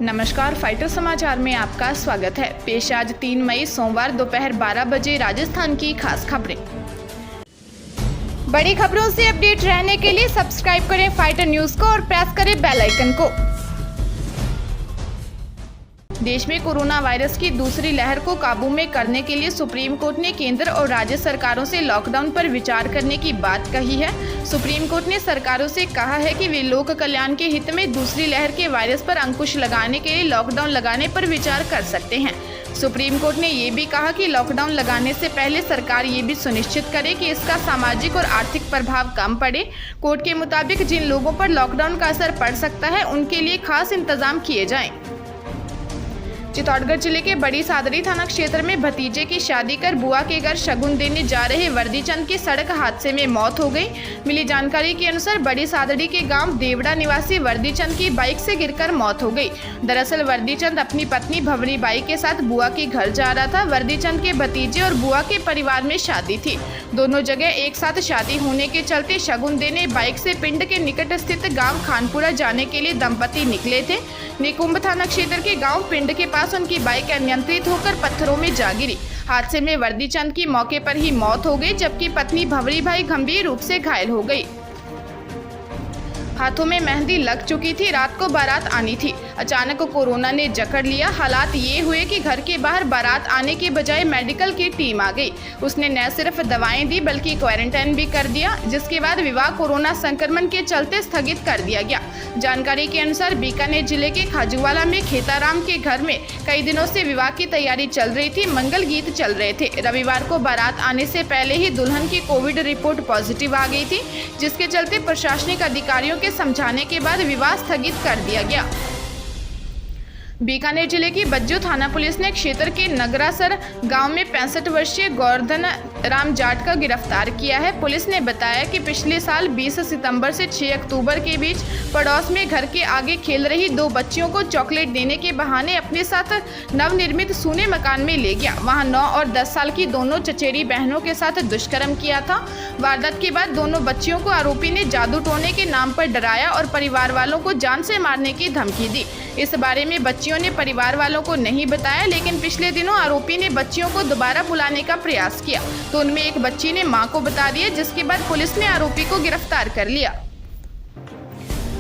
नमस्कार, फाइटर समाचार में आपका स्वागत है। पेश आज 3 मई सोमवार दोपहर 12 बजे राजस्थान की खास खबरें। बड़ी खबरों से अपडेट रहने के लिए सब्सक्राइब करें फाइटर न्यूज को और प्रेस करें बेल आइकन को। देश में कोरोना वायरस की दूसरी लहर को काबू में करने के लिए सुप्रीम कोर्ट ने केंद्र और राज्य सरकारों से लॉकडाउन पर विचार करने की बात कही है। सुप्रीम कोर्ट ने सरकारों से कहा है कि वे लोक कल्याण के हित में दूसरी लहर के वायरस पर अंकुश लगाने के लिए लॉकडाउन लगाने पर विचार कर सकते हैं। सुप्रीम कोर्ट ने ये भी कहा कि लॉकडाउन लगाने से पहले सरकार ये भी सुनिश्चित करे कि इसका सामाजिक और आर्थिक प्रभाव कम पड़े। कोर्ट के मुताबिक जिन लोगों पर लॉकडाउन का असर पड़ सकता है उनके लिए खास इंतजाम किए जाएं। चित्तौड़गढ़ जिले के बड़ी सादड़ी थाना क्षेत्र में भतीजे की शादी कर बुआ के घर शगुन देने जा रहे वर्दीचंद की सड़क हादसे में मौत हो गई। मिली जानकारी के अनुसार बड़ी सादड़ी के गांव देवड़ा निवासी वर्दीचंद की बाइक से गिरकर मौत हो गई। दरअसल वर्दीचंद अपनी पत्नी भवनी बाई के साथ बुआ के घर जा रहा था। वर्दीचंद के भतीजे और बुआ के परिवार में शादी थी। दोनों जगह एक साथ शादी होने के चलते शगुन देने बाइक से पिंड के निकट स्थित गाँव खानपुरा जाने के लिए दंपति निकले थे। निकुंभ थाना क्षेत्र के गाँव पिंड के पास उनकी बाइक अनियंत्रित होकर पत्थरों में जा गिरी। हादसे में वर्दीचंद की मौके पर ही मौत हो गई, जबकि पत्नी भवरी भाई गंभीर रूप से घायल हो गई। हाथों में मेहंदी लग चुकी थी। रात को बारात आनी थी। अचानक कोरोना ने जकड़ लिया। हालात ये हुए कि घर के बाहर बारात आने के बजाय मेडिकल की टीम आ गई। उसने न सिर्फ दवाएं दी बल्कि क्वारंटाइन भी कर दिया, जिसके बाद विवाह कोरोना संक्रमण के चलते स्थगित कर दिया गया। जानकारी के अनुसार बीकानेर जिले के खाजूवाला में खेताराम के घर में कई दिनों से विवाह की तैयारी चल रही थी। मंगल गीत चल रहे थे। रविवार को बारात आने से पहले ही दुल्हन की कोविड रिपोर्ट पॉजिटिव आ गई थी, जिसके चलते प्रशासनिक अधिकारियों के समझाने के बाद विवाह स्थगित कर दिया गया। बीकानेर जिले की बज्जू थाना पुलिस ने क्षेत्र के नगरासर गांव में 65 वर्षीय गोवर्धन राम जाट का गिरफ्तार किया है। पुलिस ने बताया कि पिछले साल 20 सितंबर से 6 अक्टूबर के बीच पड़ोस में घर के आगे खेल रही 2 बच्चियों को चॉकलेट देने के बहाने अपने साथ नवनिर्मित सूने मकान में ले गया। वहां 9 और 10 साल की दोनों चचेरी बहनों के साथ दुष्कर्म किया था। वारदात के बाद दोनों बच्चियों को आरोपी ने जादू टोने के नाम पर डराया और परिवार वालों को जान से मारने की धमकी दी। इस बारे में बच्चियों ने परिवार वालों को नहीं बताया, लेकिन पिछले दिनों आरोपी ने बच्चियों को दोबारा बुलाने का प्रयास किया तो उनमें एक बच्ची ने मां को बता दिया, जिसके बाद पुलिस ने आरोपी को गिरफ्तार कर लिया।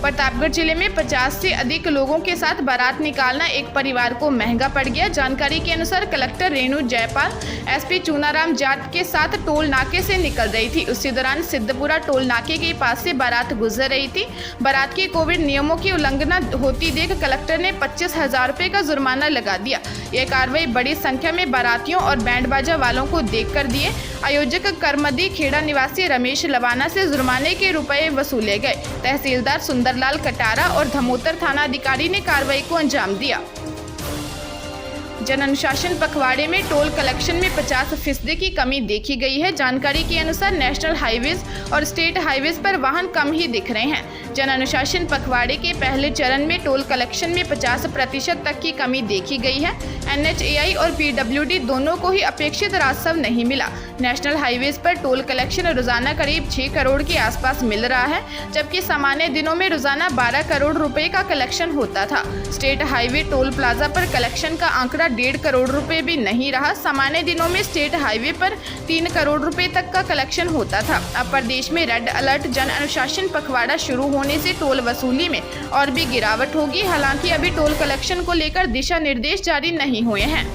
प्रतापगढ़ जिले में 50 से अधिक लोगों के साथ बारात निकालना एक परिवार को महंगा पड़ गया। जानकारी के अनुसार कलेक्टर रेणु जयपाल एसपी चूनाराम जाट के साथ टोल नाके से निकल रही थी। उसी दौरान सिद्धपुरा टोल नाके के पास से बारात गुजर रही थी। बारात के कोविड नियमों की उल्लंघना होती देख कलेक्टर ने 25,000 रुपये का जुर्माना लगा दिया। यह कार्रवाई बड़ी संख्या में बारातियों और बैंड बाजा वालों को देख कर दिए। आयोजक करमदी खेड़ा निवासी रमेश लवाना से जुर्माने के रुपए वसूले गए। तहसीलदार सुंदरलाल कटारा और धमोतर थाना अधिकारी ने कार्रवाई को अंजाम दिया। जन अनुशासन पखवाड़े में टोल कलेक्शन में 50% की कमी देखी गई है। जानकारी के अनुसार नेशनल हाईवेज और स्टेट हाईवेज पर वाहन कम ही दिख रहे हैं। जन अनुशासन पखवाड़े के पहले चरण में टोल कलेक्शन में 50% तक की कमी देखी गई है। NHAI और PWD दोनों को ही अपेक्षित राजस्व नहीं मिला। नेशनल हाईवेज पर टोल कलेक्शन रोजाना करीब 6 करोड़ के आसपास मिल रहा है, जबकि सामान्य दिनों में रोजाना 12 करोड़ रुपए का कलेक्शन होता था। स्टेट हाईवे टोल प्लाजा पर कलेक्शन का आंकड़ा 1.5 करोड़ रुपए भी नहीं रहा। सामान्य दिनों में स्टेट हाईवे पर 3 करोड़ रुपए तक का कलेक्शन होता था। अब प्रदेश में रेड अलर्ट जन अनुशासन पखवाड़ा शुरू होने से टोल वसूली में और भी गिरावट होगी। हालांकि अभी टोल कलेक्शन को लेकर दिशा निर्देश जारी नहीं हुए हैं।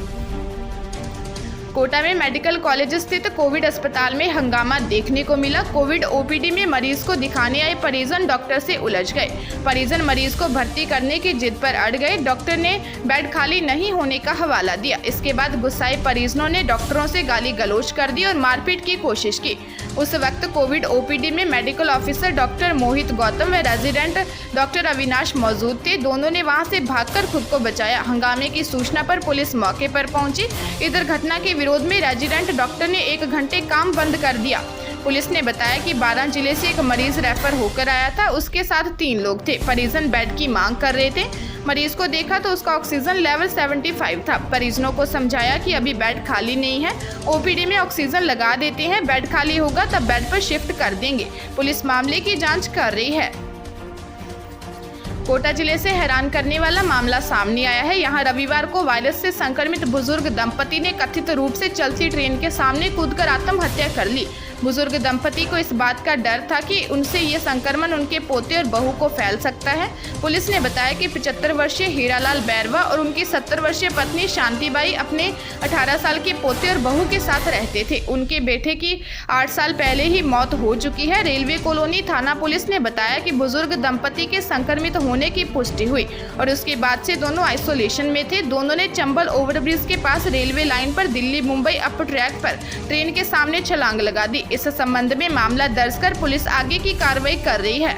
कोटा में मेडिकल कॉलेज स्थित कोविड अस्पताल में हंगामा देखने को मिला। कोविड ओपीडी में मरीज को दिखाने आए परिजन डॉक्टर से उलझ गए। परिजन मरीज को भर्ती करने की जिद पर अड़ गए। डॉक्टर ने बेड खाली नहीं होने का हवाला दिया। इसके बाद गुस्साए परिजनों ने डॉक्टरों से गाली गलौज कर दी और मारपीट की कोशिश की। उस वक्त कोविड ओपीडी में मेडिकल ऑफिसर डॉक्टर मोहित गौतम व रेजिडेंट डॉक्टर अविनाश मौजूद थे। दोनों ने वहां से भागकर खुद को बचाया। हंगामे की सूचना पर पुलिस मौके पर पहुंची। इधर घटना के विरोध में रेजिडेंट डॉक्टर ने 1 घंटे काम बंद कर दिया। पुलिस ने बताया कि 12 जिले से एक मरीज रेफर होकर आया था। उसके साथ 3 लोग थे। परिजन बेड की मांग कर रहे थे। मरीज को देखा तो उसका ऑक्सीजन लेवल 75 था। परिजनों को समझाया कि अभी बेड खाली नहीं है, ओपीडी में ऑक्सीजन लगा देते हैं, बेड खाली होगा तब बेड पर शिफ्ट कर देंगे। पुलिस मामले की जांच कर रही है। कोटा जिले से हैरान करने वाला मामला सामने आया है। यहां रविवार को वायरस से संक्रमित बुजुर्ग दंपति ने कथित रूप से चलती ट्रेन के सामने कूदकर आत्महत्या कर ली। बुजुर्ग दंपति को इस बात का डर था कि उनसे ये संक्रमण उनके पोते और बहू को फैल सकता है। पुलिस ने बताया कि 75 वर्षीय हीरालाल बैरवा और उनकी 70 वर्षीय पत्नी शांतिबाई अपने 18 साल के पोते और बहू के साथ रहते थे। उनके बेटे की 8 साल पहले ही मौत हो चुकी है। रेलवे कॉलोनी थाना पुलिस ने बताया कि बुजुर्ग दंपति के संक्रमित होने की पुष्टि हुई और उसके बाद से दोनों आइसोलेशन में थे। दोनों ने चंबल ओवरब्रिज के पास रेलवे लाइन पर दिल्ली मुंबई अप ट्रैक पर ट्रेन के सामने छलांग लगा दी। इस संबंध में मामला दर्ज कर पुलिस आगे की कार्रवाई कर रही है।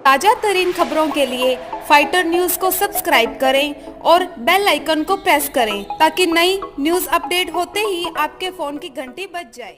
ताजा तरीन खबरों के लिए फाइटर न्यूज को सब्सक्राइब करें और बेल आइकन को प्रेस करें ताकि नई न्यूज अपडेट होते ही आपके फोन की घंटी बज जाए।